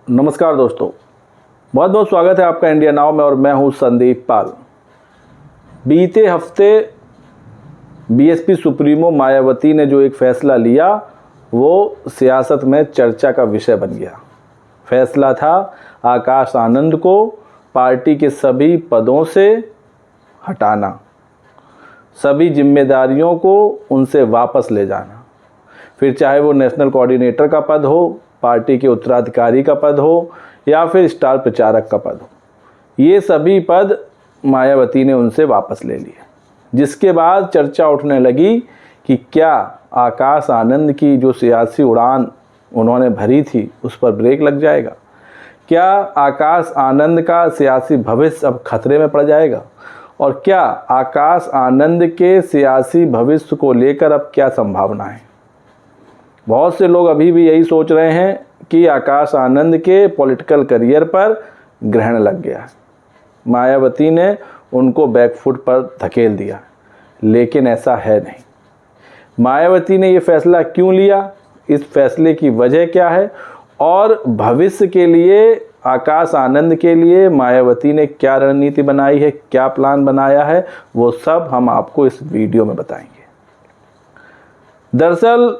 नमस्कार दोस्तों, बहुत बहुत स्वागत है आपका इंडिया नाउ में और मैं हूं संदीप पाल। बीते हफ्ते बीएसपी सुप्रीमो मायावती ने जो एक फ़ैसला लिया वो सियासत में चर्चा का विषय बन गया। फैसला था आकाश आनंद को पार्टी के सभी पदों से हटाना, सभी जिम्मेदारियों को उनसे वापस ले जाना, फिर चाहे वो नेशनल कोऑर्डिनेटर का पद हो, पार्टी के उत्तराधिकारी का पद हो या फिर स्टार प्रचारक का पद हो, ये सभी पद मायावती ने उनसे वापस ले लिए। जिसके बाद चर्चा उठने लगी कि क्या आकाश आनंद की जो सियासी उड़ान उन्होंने भरी थी उस पर ब्रेक लग जाएगा, क्या आकाश आनंद का सियासी भविष्य अब खतरे में पड़ जाएगा और क्या आकाश आनंद के सियासी भविष्य को लेकर अब क्या संभावना है। बहुत से लोग अभी भी यही सोच रहे हैं कि आकाश आनंद के पॉलिटिकल करियर पर ग्रहण लग गया है, मायावती ने उनको बैकफुट पर धकेल दिया, लेकिन ऐसा है नहीं। मायावती ने ये फैसला क्यों लिया, इस फैसले की वजह क्या है और भविष्य के लिए आकाश आनंद के लिए मायावती ने क्या रणनीति बनाई है, क्या प्लान बनाया है, वो सब हम आपको इस वीडियो में बताएंगे। दरअसल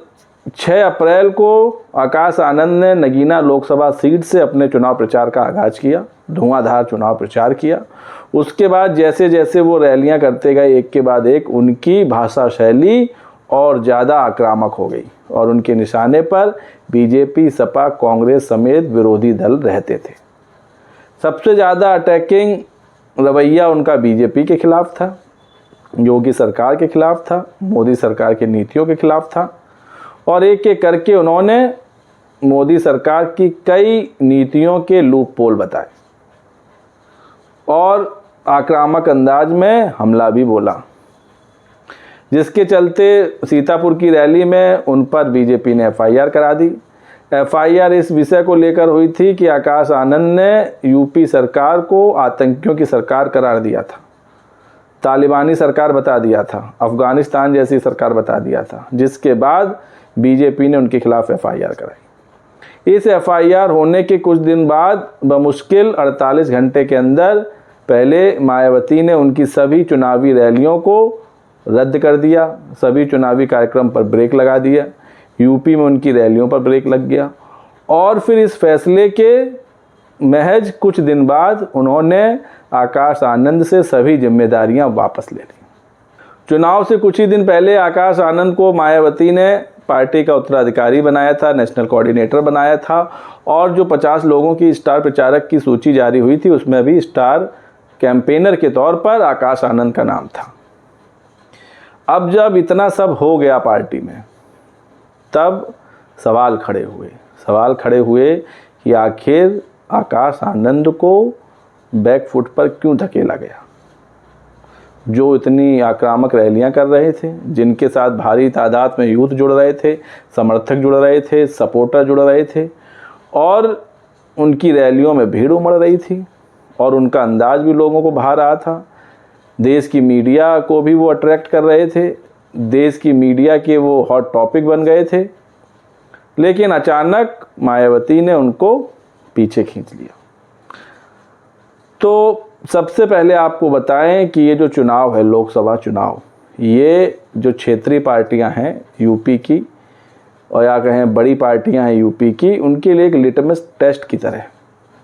6 अप्रैल को आकाश आनंद ने नगीना लोकसभा सीट से अपने चुनाव प्रचार का आगाज़ किया, धुआंधार चुनाव प्रचार किया। उसके बाद जैसे जैसे वो रैलियां करते गए एक के बाद एक, उनकी भाषा शैली और ज़्यादा आक्रामक हो गई और उनके निशाने पर बीजेपी, सपा, कांग्रेस समेत विरोधी दल रहते थे। सबसे ज़्यादा अटैकिंग रवैया उनका बीजेपी के खिलाफ था, योगी सरकार के खिलाफ था, मोदी सरकार की नीतियों के खिलाफ था और एक एक करके उन्होंने मोदी सरकार की कई नीतियों के लूप पोल बताए और आक्रामक अंदाज में हमला भी बोला, जिसके चलते सीतापुर की रैली में उन पर बीजेपी ने एफआईआर करा दी। एफआईआर इस विषय को लेकर हुई थी कि आकाश आनंद ने यूपी सरकार को आतंकियों की सरकार करार दिया था, तालिबानी सरकार बता दिया था, अफगानिस्तान जैसी सरकार बता दिया था, जिसके बाद बीजेपी ने उनके खिलाफ एफआईआर कराई। इस एफआईआर होने के कुछ दिन बाद बमुश्किल 48 घंटे के अंदर पहले मायावती ने उनकी सभी चुनावी रैलियों को रद्द कर दिया, सभी चुनावी कार्यक्रम पर ब्रेक लगा दिया, यूपी में उनकी रैलियों पर ब्रेक लग गया और फिर इस फैसले के महज कुछ दिन बाद उन्होंने आकाश आनंद से सभी जिम्मेदारियां वापस ले ली। चुनाव से कुछ ही दिन पहले आकाश आनंद को मायावती ने पार्टी का उत्तराधिकारी बनाया था, नेशनल कोऑर्डिनेटर बनाया था और जो 50 लोगों की स्टार प्रचारक की सूची जारी हुई थी उसमें भी स्टार कैंपेनर के तौर पर आकाश आनंद का नाम था। अब जब इतना सब हो गया पार्टी में, तब सवाल खड़े हुए कि आखिर आकाश आनंद को बैकफुट पर क्यों धकेला गया। जो इतनी आक्रामक रैलियां कर रहे थे, जिनके साथ भारी तादाद में यूथ जुड़ रहे थे, समर्थक जुड़ रहे थे, सपोर्टर जुड़ रहे थे और उनकी रैलियों में भीड़ उमड़ रही थी और उनका अंदाज भी लोगों को भा रहा था। देश की मीडिया को भी वो अट्रैक्ट कर रहे थे, देश की मीडिया के वो हॉट टॉपिक बन गए थे, लेकिन अचानक मायावती ने उनको पीछे खींच लिया। तो सबसे पहले आपको बताएं कि ये जो चुनाव है, लोकसभा चुनाव, ये जो क्षेत्रीय पार्टियां हैं यूपी की और या कहें बड़ी पार्टियां हैं यूपी की, उनके लिए एक लिटमस टेस्ट की तरह।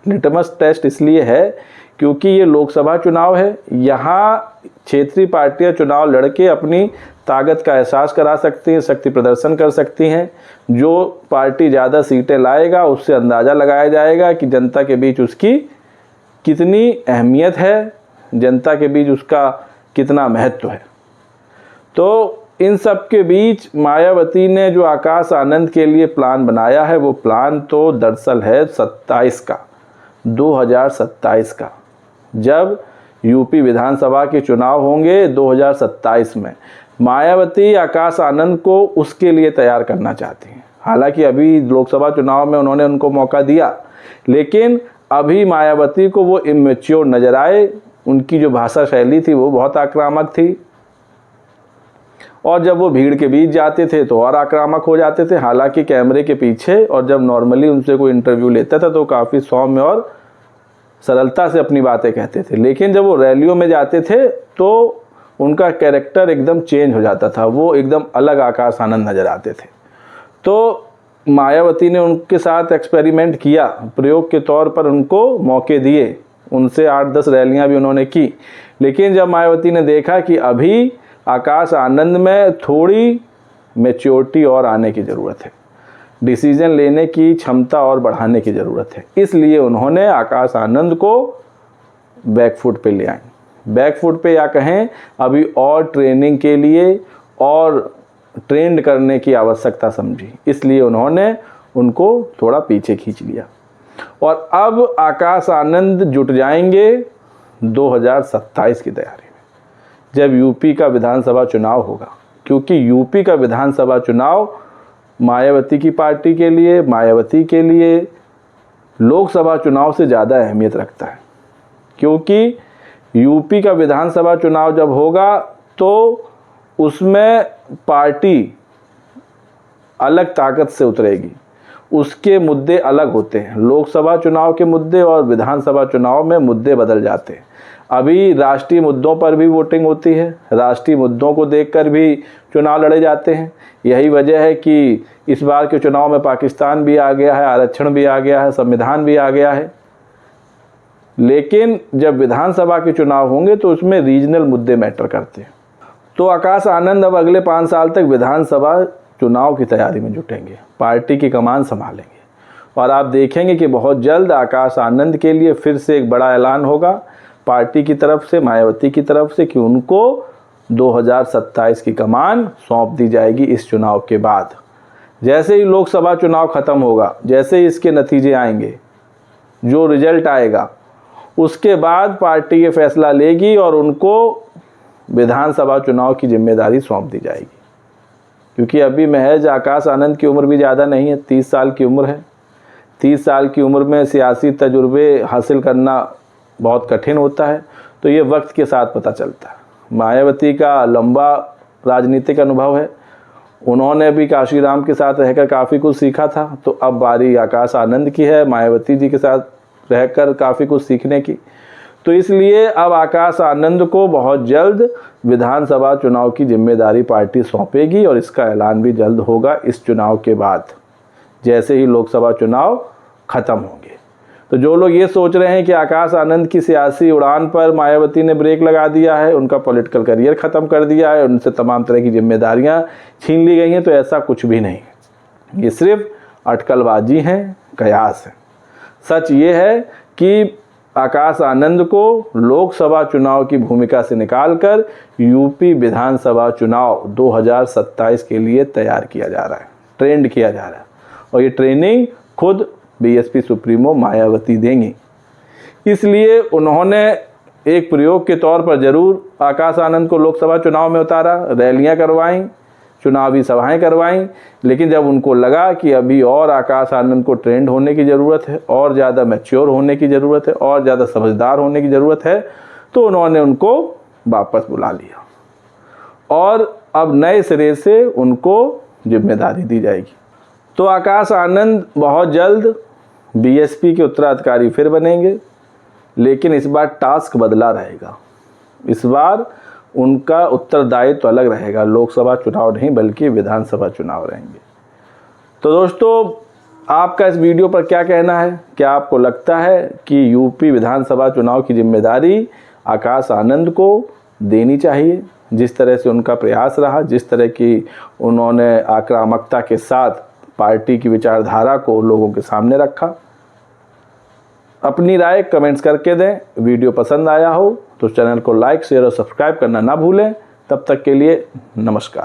लिटमस टेस्ट इसलिए है क्योंकि ये लोकसभा चुनाव है, यहाँ क्षेत्रीय पार्टियां चुनाव लड़के अपनी ताकत का एहसास करा सकती हैं, शक्ति प्रदर्शन कर सकती हैं। जो पार्टी ज़्यादा सीटें लाएगा उससे अंदाज़ा लगाया जाएगा कि जनता के बीच उसकी कितनी अहमियत है, जनता के बीच उसका कितना महत्व है। तो इन सब के बीच मायावती ने जो आकाश आनंद के लिए प्लान बनाया है, वो प्लान तो दरअसल है 2027 का, जब यूपी विधानसभा के चुनाव होंगे 2027 में। मायावती आकाश आनंद को उसके लिए तैयार करना चाहती हैं। हालांकि अभी लोकसभा चुनाव में उन्होंने उनको मौका दिया, लेकिन अभी मायावती को वो इमेच्योर नजर आए। उनकी जो भाषा शैली थी वो बहुत आक्रामक थी और जब वो भीड़ के बीच जाते थे तो और आक्रामक हो जाते थे। हालांकि कैमरे के पीछे और जब नॉर्मली उनसे कोई इंटरव्यू लेता था तो काफ़ी सौम्य और सरलता से अपनी बातें कहते थे, लेकिन जब वो रैलियों में जाते थे तो उनका कैरेक्टर एकदम चेंज हो जाता था, वो एकदम अलग आकाश आनंद नज़र आते थे। तो मायावती ने उनके साथ एक्सपेरिमेंट किया, प्रयोग के तौर पर उनको मौके दिए, उनसे 8-10 रैलियां भी उन्होंने की। लेकिन जब मायावती ने देखा कि अभी आकाश आनंद में थोड़ी मैच्योरिटी और आने की ज़रूरत है, डिसीजन लेने की क्षमता और बढ़ाने की ज़रूरत है, इसलिए उन्होंने आकाश आनंद को बैकफुट पे ले आए। बैकफुट पे या कहें अभी और ट्रेनिंग के लिए और ट्रेंड करने की आवश्यकता समझी, इसलिए उन्होंने उनको थोड़ा पीछे खींच लिया। और अब आकाश आनंद जुट जाएंगे 2027 की तैयारी में, जब यूपी का विधानसभा चुनाव होगा, क्योंकि यूपी का विधानसभा चुनाव मायावती की पार्टी के लिए, मायावती के लिए लोकसभा चुनाव से ज़्यादा अहमियत रखता है। क्योंकि यूपी का विधानसभा चुनाव जब होगा तो उसमें पार्टी अलग ताकत से उतरेगी, उसके मुद्दे अलग होते हैं। लोकसभा चुनाव के मुद्दे और विधानसभा चुनाव में मुद्दे बदल जाते हैं। अभी राष्ट्रीय मुद्दों पर भी वोटिंग होती है, राष्ट्रीय मुद्दों को देखकर भी चुनाव लड़े जाते हैं। यही वजह है कि इस बार के चुनाव में पाकिस्तान भी आ गया है, आरक्षण भी आ गया है, संविधान भी आ गया है। लेकिन जब विधानसभा के चुनाव होंगे तो उसमें रीजनल मुद्दे मैटर करते हैं। तो आकाश आनंद अब अगले 5 साल तक विधानसभा चुनाव की तैयारी में जुटेंगे, पार्टी की कमान संभालेंगे। और आप देखेंगे कि बहुत जल्द आकाश आनंद के लिए फिर से एक बड़ा ऐलान होगा पार्टी की तरफ से, मायावती की तरफ से, कि उनको 2027 की कमान सौंप दी जाएगी इस चुनाव के बाद। जैसे ही लोकसभा चुनाव ख़त्म होगा, जैसे ही इसके नतीजे आएंगे, जो रिजल्ट आएगा, उसके बाद पार्टी ये फैसला लेगी और उनको विधानसभा चुनाव की जिम्मेदारी सौंप दी जाएगी। क्योंकि अभी महज आकाश आनंद की उम्र भी ज़्यादा नहीं है, 30 साल की उम्र है। 30 साल की उम्र में सियासी तजुर्बे हासिल करना बहुत कठिन होता है, तो ये वक्त के साथ पता चलता है। मायावती का लंबा राजनीतिक अनुभव है, उन्होंने भी काशीराम के साथ रहकर काफ़ी कुछ सीखा था। तो अब बारी आकाश आनंद की है मायावती जी के साथ रहकर काफ़ी कुछ सीखने की। तो इसलिए अब आकाश आनंद को बहुत जल्द विधानसभा चुनाव की जिम्मेदारी पार्टी सौंपेगी और इसका ऐलान भी जल्द होगा इस चुनाव के बाद, जैसे ही लोकसभा चुनाव ख़त्म होंगे। तो जो लोग ये सोच रहे हैं कि आकाश आनंद की सियासी उड़ान पर मायावती ने ब्रेक लगा दिया है, उनका पॉलिटिकल करियर ख़त्म कर दिया है, उनसे तमाम तरह की जिम्मेदारियां छीन ली गई हैं, तो ऐसा कुछ भी नहीं है। ये सिर्फ अटकलबाजी हैं, कयास है। सच ये है कि आकाश आनंद को लोकसभा चुनाव की भूमिका से निकालकर यूपी विधानसभा चुनाव 2027 के लिए तैयार किया जा रहा है, ट्रेंड किया जा रहा है। और ये ट्रेनिंग खुद बीएसपी सुप्रीमो मायावती देंगी। इसलिए उन्होंने एक प्रयोग के तौर पर ज़रूर आकाश आनंद को लोकसभा चुनाव में उतारा, रैलियां करवाईं, चुनावी सभाएं करवाईं। लेकिन जब उनको लगा कि अभी और आकाश आनंद को ट्रेंड होने की ज़रूरत है, और ज़्यादा मैच्योर होने की ज़रूरत है, और ज़्यादा समझदार होने की ज़रूरत है, तो उन्होंने उनको वापस बुला लिया और अब नए सिरे से उनको जिम्मेदारी दी जाएगी। तो आकाश आनंद बहुत जल्द बीएसपी के उत्तराधिकारी फिर बनेंगे, लेकिन इस बार टास्क बदला रहेगा। इस बार उनका उत्तरदायित्व अलग रहेगा, लोकसभा चुनाव नहीं बल्कि विधानसभा चुनाव रहेंगे। तो दोस्तों, आपका इस वीडियो पर क्या कहना है? क्या आपको लगता है कि यूपी विधानसभा चुनाव की जिम्मेदारी आकाश आनंद को देनी चाहिए? जिस तरह से उनका प्रयास रहा, जिस तरह की उन्होंने आक्रामकता के साथ पार्टी की विचारधारा को लोगों के सामने रखा। अपनी राय कमेंट्स करके दें। वीडियो पसंद आया हो तो चैनल को लाइक, शेयर और सब्सक्राइब करना ना भूलें। तब तक के लिए नमस्कार।